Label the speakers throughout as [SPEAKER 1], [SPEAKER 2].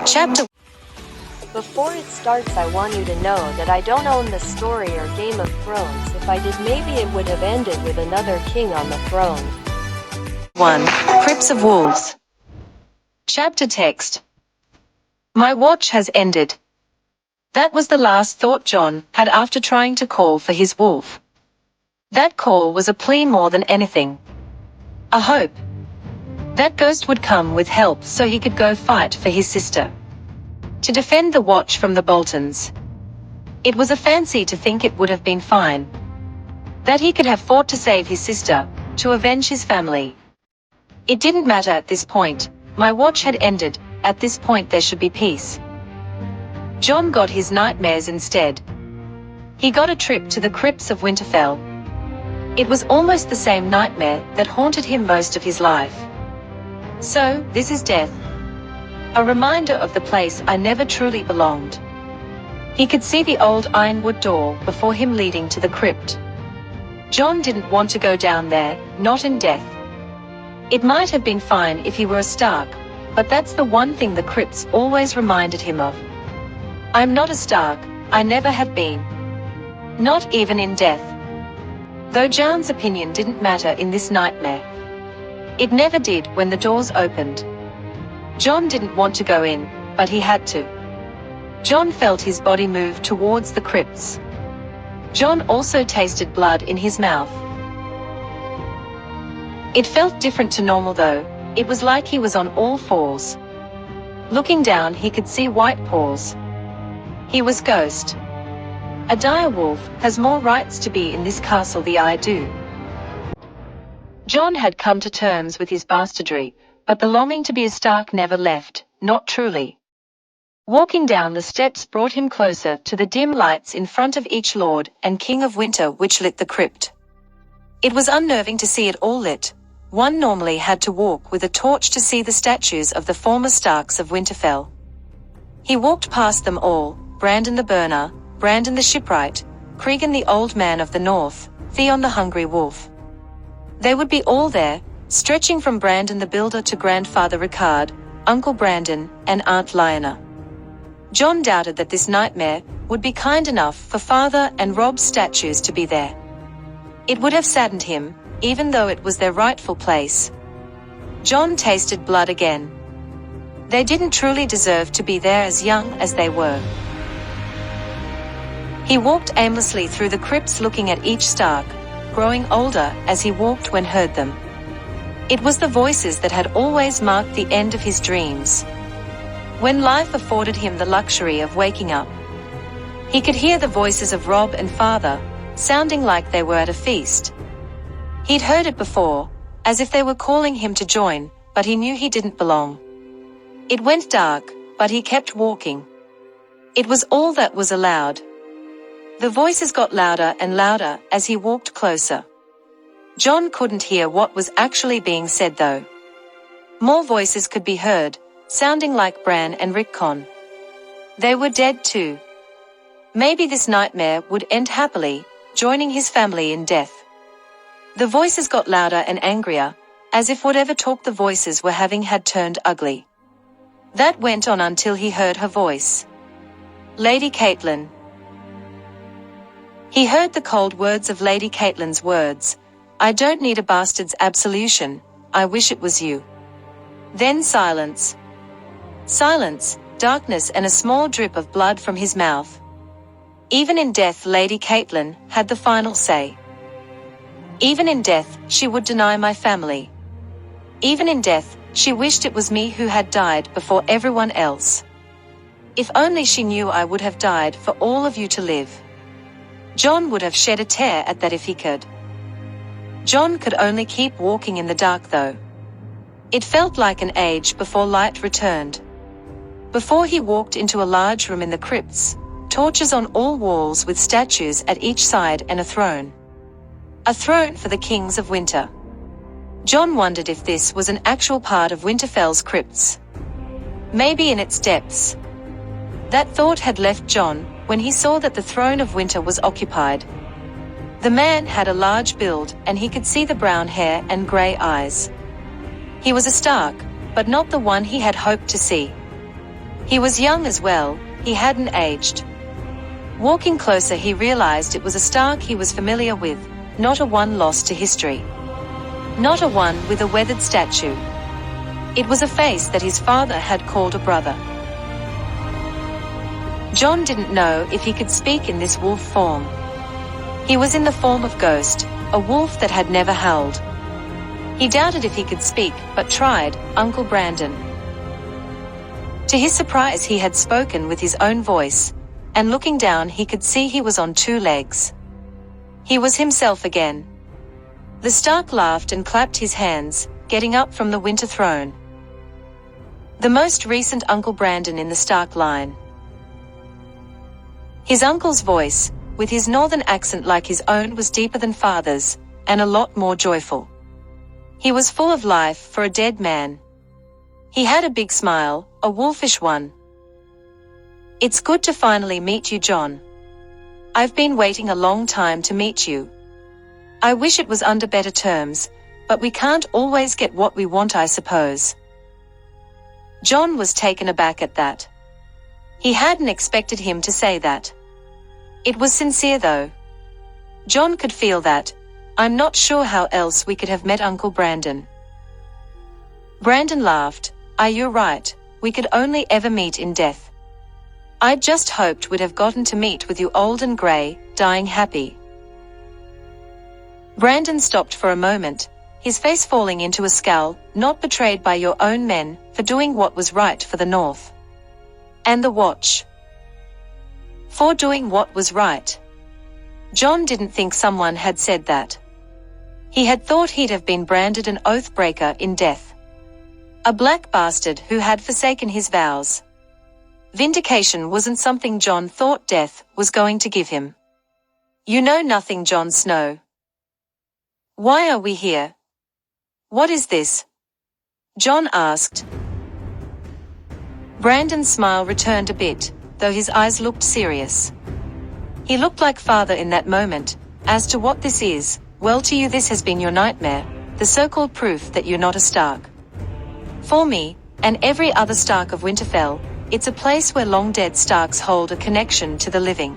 [SPEAKER 1] Chapter. Before it starts, I want you to know that I don't own the story or Game of Thrones. If I did, maybe it would have ended with another king on the throne.
[SPEAKER 2] 1. Crypts of Wolves. Chapter text. My watch has ended. That was the last thought Jon had after trying to call for his wolf. That call was a plea more than anything. A hope. That ghost would come with help so he could go fight for his sister. To defend the watch from the Boltons. It was a fancy to think it would have been fine. That he could have fought to save his sister, to avenge his family. It didn't matter at this point. My watch had ended. At this point there should be peace. Jon got his nightmares instead. He got a trip to the crypts of Winterfell. It was almost the same nightmare that haunted him most of his life. So, this is death. A reminder of the place I never truly belonged. He could see the old ironwood door before him leading to the crypt. Jon didn't want to go down there, not in death. It might have been fine if he were a Stark, but that's the one thing the crypts always reminded him of. I'm not a Stark, I never have been. Not even in death. Though Jon's opinion didn't matter in this nightmare. It never did when the doors opened. Jon didn't want to go in, but he had to. Jon felt his body move towards the crypts. Jon also tasted blood in his mouth. It felt different to normal though. It was like he was on all fours. Looking down he could see white paws. He was ghost. A dire wolf has more rights to be in this castle than I do. Jon had come to terms with his bastardry, but the longing to be a Stark never left, not truly. Walking down the steps brought him closer to the dim lights in front of each Lord and King of Winter which lit the crypt. It was unnerving to see it all lit. One normally had to walk with a torch to see the statues of the former Starks of Winterfell. He walked past them all, Brandon the Burner, Brandon the Shipwright, Cregan the Old Man of the North, Theon the Hungry Wolf. They would be all there, stretching from Brandon the Builder to Grandfather Ricard, Uncle Brandon, and Aunt Lyanna. Jon doubted that this nightmare would be kind enough for Father and Rob's statues to be there. It would have saddened him, even though it was their rightful place. Jon tasted blood again. They didn't truly deserve to be there as young as they were. He walked aimlessly through the crypts looking at each Stark, growing older as he walked when heard them. It was the voices that had always marked the end of his dreams. When life afforded him the luxury of waking up, he could hear the voices of Rob and Father, sounding like they were at a feast. He'd heard it before, as if they were calling him to join, but he knew he didn't belong. It went dark, but he kept walking. It was all that was allowed. The voices got louder and louder as he walked closer. Jon couldn't hear what was actually being said though. More voices could be heard, sounding like Bran and Rickon. They were dead too. Maybe this nightmare would end happily, joining his family in death. The voices got louder and angrier, as if whatever talk the voices were having had turned ugly. That went on until he heard her voice. Lady Catelyn. He heard the cold words of Lady Catelyn's words. I don't need a bastard's absolution, I wish it was you. Then silence. Silence, darkness and a small drip of blood from his mouth. Even in death Lady Catelyn had the final say. Even in death, she would deny my family. Even in death, she wished it was me who had died before everyone else. If only she knew I would have died for all of you to live. Jon would have shed a tear at that if he could. Jon could only keep walking in the dark though. It felt like an age before light returned. Before he walked into a large room in the crypts, torches on all walls with statues at each side and a throne. A throne for the kings of winter. Jon wondered if this was an actual part of Winterfell's crypts. Maybe in its depths. That thought had left Jon when he saw that the throne of winter was occupied. The man had a large build, and he could see the brown hair and grey eyes. He was a Stark, but not the one he had hoped to see. He was young as well, he hadn't aged. Walking closer, he realized it was a Stark he was familiar with, not a one lost to history. Not a one with a weathered statue. It was a face that his father had called a brother. Jon didn't know if he could speak in this wolf form. He was in the form of ghost, a wolf that had never howled. He doubted if he could speak, but tried, Uncle Brandon. To his surprise, he had spoken with his own voice, and looking down he could see he was on 2 legs. He was himself again. The Stark laughed and clapped his hands, getting up from the winter throne. The most recent Uncle Brandon in the Stark line. His uncle's voice, with his northern accent like his own, was deeper than father's, and a lot more joyful. He was full of life for a dead man. He had a big smile, a wolfish one. "It's good to finally meet you, Jon. I've been waiting a long time to meet you. I wish it was under better terms, but we can't always get what we want, I suppose." Jon was taken aback at that. He hadn't expected him to say that. It was sincere though. Jon could feel that. "I'm not sure how else we could have met Uncle Brandon." Brandon laughed. "You're right, we could only ever meet in death. I'd just hoped we'd have gotten to meet with you old and grey, dying happy." Brandon stopped for a moment, his face falling into a scowl. "Not betrayed by your own men, for doing what was right for the North. And the Watch. For doing what was right." Jon didn't think someone had said that. He had thought he'd have been branded an oath-breaker in death. A black bastard who had forsaken his vows. Vindication wasn't something Jon thought death was going to give him. "You know nothing, Jon Snow. Why are we here? What is this?" Jon asked. Brandon's smile returned a bit, though his eyes looked serious. He looked like father in that moment. "As to what this is, well, to you this has been your nightmare, the so-called proof that you're not a Stark. For me, and every other Stark of Winterfell, it's a place where long-dead Starks hold a connection to the living.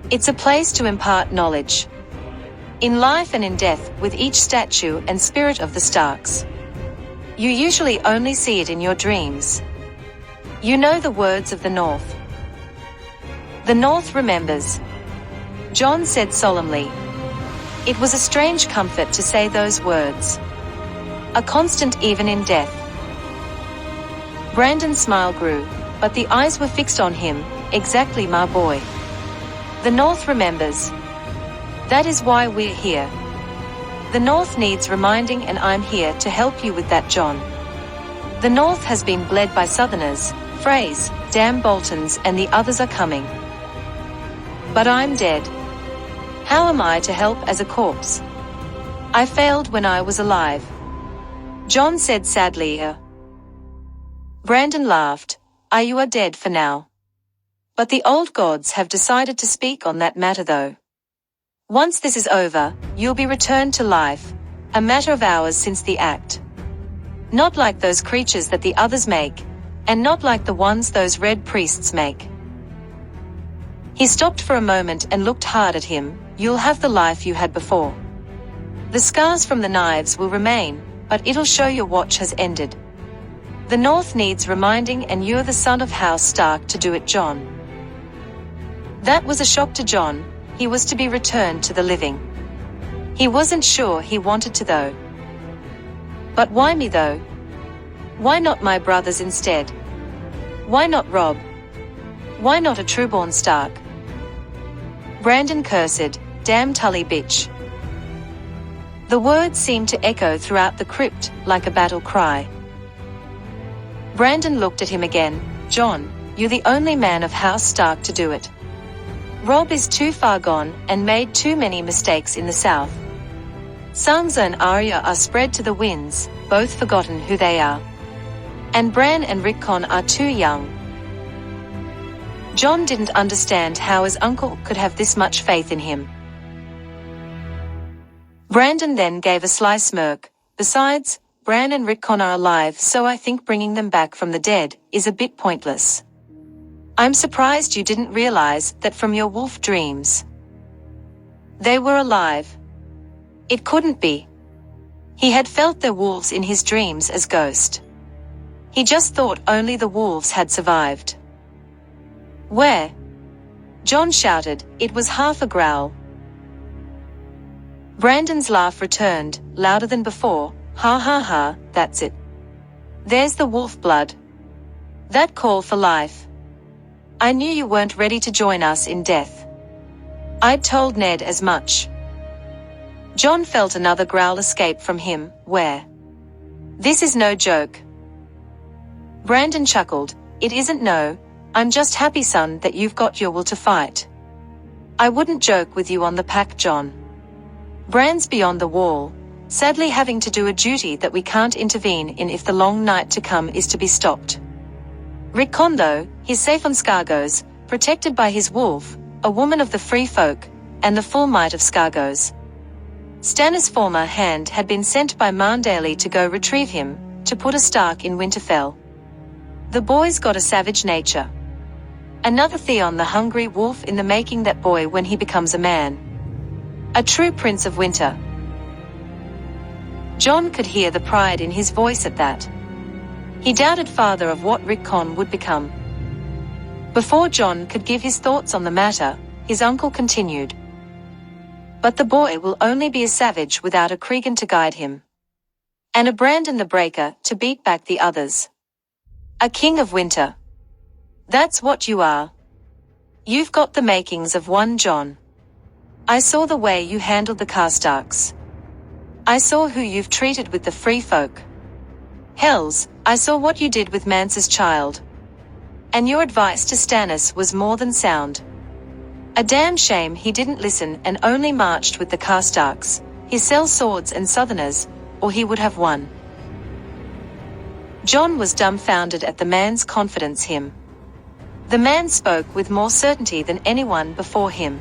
[SPEAKER 2] It's a place to impart knowledge. In life and in death, with each statue and spirit of the Starks. You usually only see it in your dreams. You know the words of the North. The North remembers," Jon said solemnly. It was a strange comfort to say those words. A constant even in death. Brandon's smile grew, but the eyes were fixed on him. "Exactly, my boy. The North remembers. That is why we're here. The North needs reminding, and I'm here to help you with that, Jon. The North has been bled by Southerners, Freys, damn Boltons, and the others are coming. But I'm dead. How am I to help as a corpse? I failed when I was alive," Jon said sadly. Brandon laughed. "You are dead for now. But the old gods have decided to speak on that matter though. Once this is over, you'll be returned to life, a matter of hours since the act. Not like those creatures that the others make, and not like the ones those red priests make." He stopped for a moment and looked hard at him. "You'll have the life you had before. The scars from the knives will remain, but it'll show your watch has ended. The North needs reminding, and you're the son of House Stark to do it, Jon." That was a shock to Jon. He was to be returned to the living. He wasn't sure he wanted to though. But why me though? Why not my brothers instead? Why not Robb? Why not a trueborn Stark? Brandon cursed, "Damn Tully bitch." The words seemed to echo throughout the crypt, like a battle cry. Brandon looked at him again. "Jon, you're the only man of House Stark to do it. Robb is too far gone, and made too many mistakes in the South. Sansa and Arya are spread to the winds, both forgotten who they are. And Bran and Rickon are too young. Jon didn't understand how his uncle could have this much faith in him. Brandon then gave a sly smirk. Besides, Bran and Rickon are alive, so I think bringing them back from the dead is a bit pointless. I'm surprised you didn't realize that from your wolf dreams. They were alive. It couldn't be. He had felt their wolves in his dreams as ghosts. He just thought only the wolves had survived. Where? Jon shouted. It was half a growl. Brandon's laugh returned, louder than before. Ha ha ha, that's it. There's the wolf blood. That call for life. I knew you weren't ready to join us in death. I'd told Ned as much. Jon felt another growl escape from him. Where? This is no joke. Brandon chuckled. It isn't no. I'm just happy, son, that you've got your will to fight. I wouldn't joke with you on the pack, Jon. Bran's beyond the wall, sadly having to do a duty that we can't intervene in if the long night to come is to be stopped. Rickon, though, he's safe on Scargos, protected by his wolf, a woman of the free folk, and the full might of Scargos. Stannis' former hand had been sent by Marndale to go retrieve him, to put a Stark in Winterfell. The boy's got a savage nature. Another Theon, the hungry wolf in the making, that boy when he becomes a man. A true Prince of Winter. Jon could hear the pride in his voice at that. He doubted farther of what Rickon would become. Before Jon could give his thoughts on the matter, his uncle continued. But the boy will only be a savage without a Cregan to guide him. And a Brandon the Breaker to beat back the others. A King of Winter. That's what you are. You've got the makings of one, Jon. I saw the way you handled the Karstarks. I saw who you've treated with the free folk. Hells, I saw what you did with Mance's child. And your advice to Stannis was more than sound. A damn shame he didn't listen and only marched with the Karstarks, his sell swords and Southerners, or he would have won. Jon was dumbfounded at the man's confidence him. The man spoke with more certainty than anyone before him.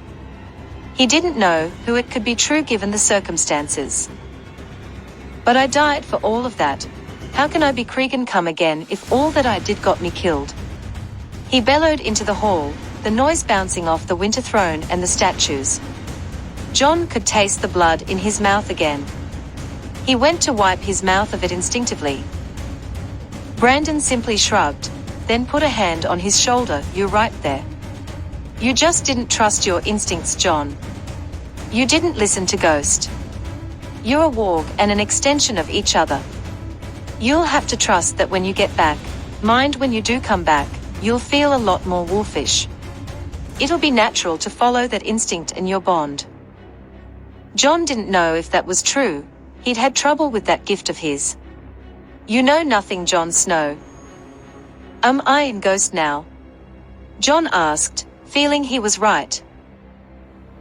[SPEAKER 2] He didn't know who it could be true given the circumstances. But I died for all of that. How can I be Cregan come again if all that I did got me killed? He bellowed into the hall, the noise bouncing off the winter throne and the statues. Jon could taste the blood in his mouth again. He went to wipe his mouth of it instinctively. Brandon simply shrugged, then put a hand on his shoulder. You're right there. You just didn't trust your instincts, Jon. You didn't listen to Ghost. You're a warg and an extension of each other. You'll have to trust that when you get back, mind when you do come back, you'll feel a lot more wolfish. It'll be natural to follow that instinct in your bond. Jon didn't know if that was true. He'd had trouble with that gift of his. You know nothing, Jon Snow. Am I in Ghost now? Jon asked, feeling he was right.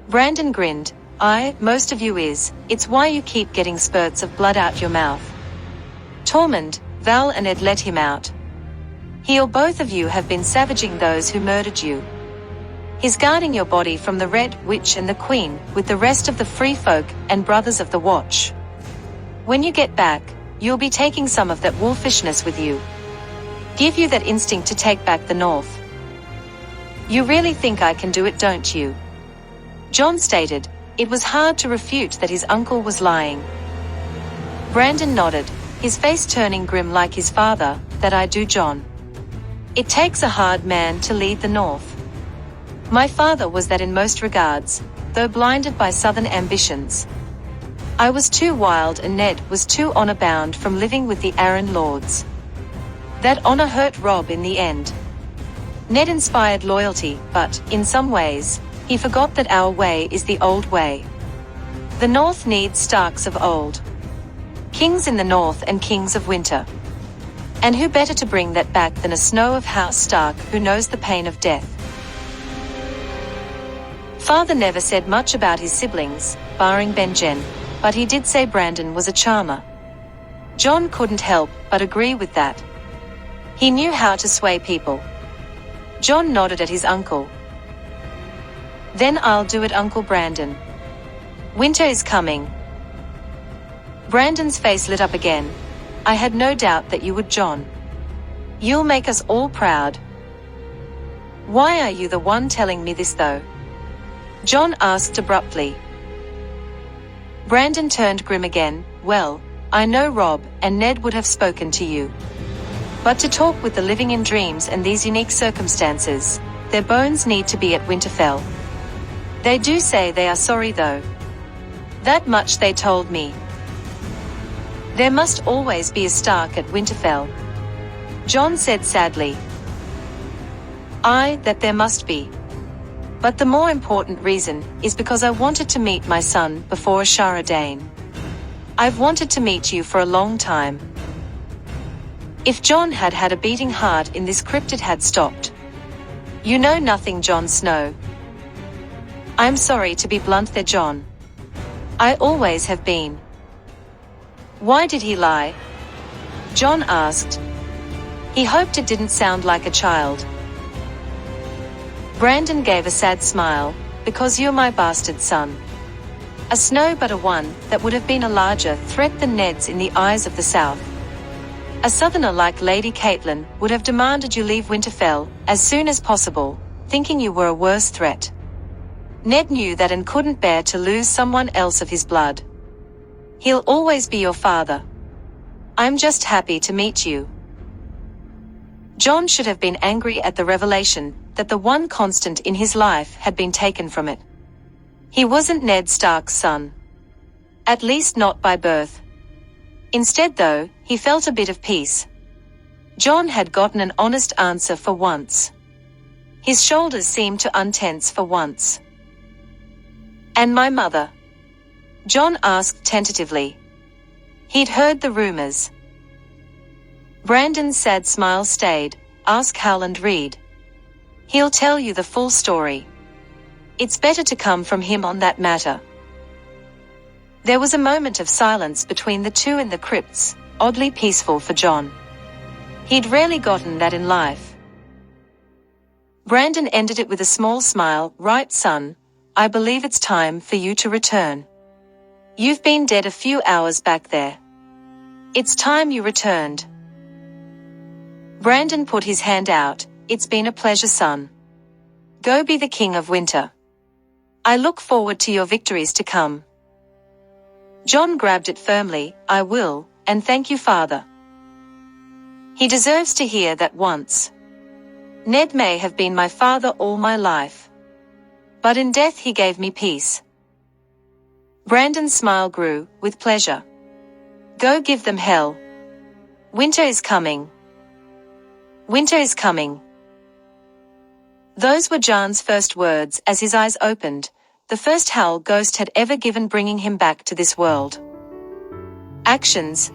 [SPEAKER 2] Brandon grinned. Most of you is. It's why you keep getting spurts of blood out your mouth. Tormund, Val and Ed let him out. He or both of you have been savaging those who murdered you. He's guarding your body from the Red Witch and the Queen, with the rest of the free folk and brothers of the Watch. When you get back, you'll be taking some of that wolfishness with you. Give you that instinct to take back the North. You really think I can do it, don't you? Jon stated. It was hard to refute that his uncle was lying. Brandon nodded, his face turning grim like his father. That I do, Jon. It takes a hard man to lead the North. My father was that in most regards, though blinded by southern ambitions. I was too wild and Ned was too honor-bound from living with the Arryn Lords. That honor hurt Robb in the end. Ned inspired loyalty, but, in some ways, he forgot that our way is the old way. The North needs Starks of old. Kings in the North and kings of winter. And who better to bring that back than a Snow of House Stark who knows the pain of death? Father never said much about his siblings, barring Benjen. but he did say Brandon was a charmer. Jon couldn't help but agree with that. He knew how to sway people. Jon nodded at his uncle. "Then I'll do it, Uncle Brandon. Winter is coming." Brandon's face lit up again. "I had no doubt that you would, Jon. You'll make us all proud." "Why are you the one telling me this though?" Jon asked abruptly. Brandon turned grim again. "Well, I know Rob and Ned would have spoken to you. But to talk with the living in dreams and these unique circumstances, their bones need to be at Winterfell. They do say they are sorry though. That much they told me. There must always be a Stark at Winterfell," Jon said sadly. "Aye, that there must be. But the more important reason is because I wanted to meet my son before Ashara Dane. I've wanted to meet you for a long time." If Jon had had a beating heart in this crypt, it had stopped. "You know nothing, Jon Snow." "I'm sorry to be blunt there, Jon. I always have been." "Why did he lie?" Jon asked. He hoped it didn't sound like a child. Brandon gave a sad smile. "Because you're my bastard son. A Snow, but a one that would have been a larger threat than Ned's in the eyes of the South. A Southerner like Lady Catelyn would have demanded you leave Winterfell as soon as possible, thinking you were a worse threat. Ned knew that and couldn't bear to lose someone else of his blood. He'll always be your father. I'm just happy to meet you." Jon should have been angry at the revelation that the one constant in his life had been taken from it. He wasn't Ned Stark's son. At least not by birth. Instead though, he felt a bit of peace. Jon had gotten an honest answer for once. His shoulders seemed to untense for once. "And my mother?" Jon asked tentatively. He'd heard the rumors. Brandon's sad smile stayed. "Ask Howland Reed. He'll tell you the full story. It's better to come from him on that matter." There was a moment of silence between the two in the crypts, oddly peaceful for Jon. He'd rarely gotten that in life. Brandon ended it with a small smile. "Right, son, I believe it's time for you to return. You've been dead a few hours back there. It's time you returned." Brandon put his hand out. "It's been a pleasure, son. Go be the king of winter. I look forward to your victories to come." Jon grabbed it firmly. "I will, and thank you, father. He deserves to hear that once. Ned may have been my father all my life, but in death he gave me peace." Brandon's smile grew, with pleasure. "Go give them hell. Winter is coming. Winter is coming." Those were Jon's first words as his eyes opened, the first howl Ghost had ever given, bringing him back to this world. Actions,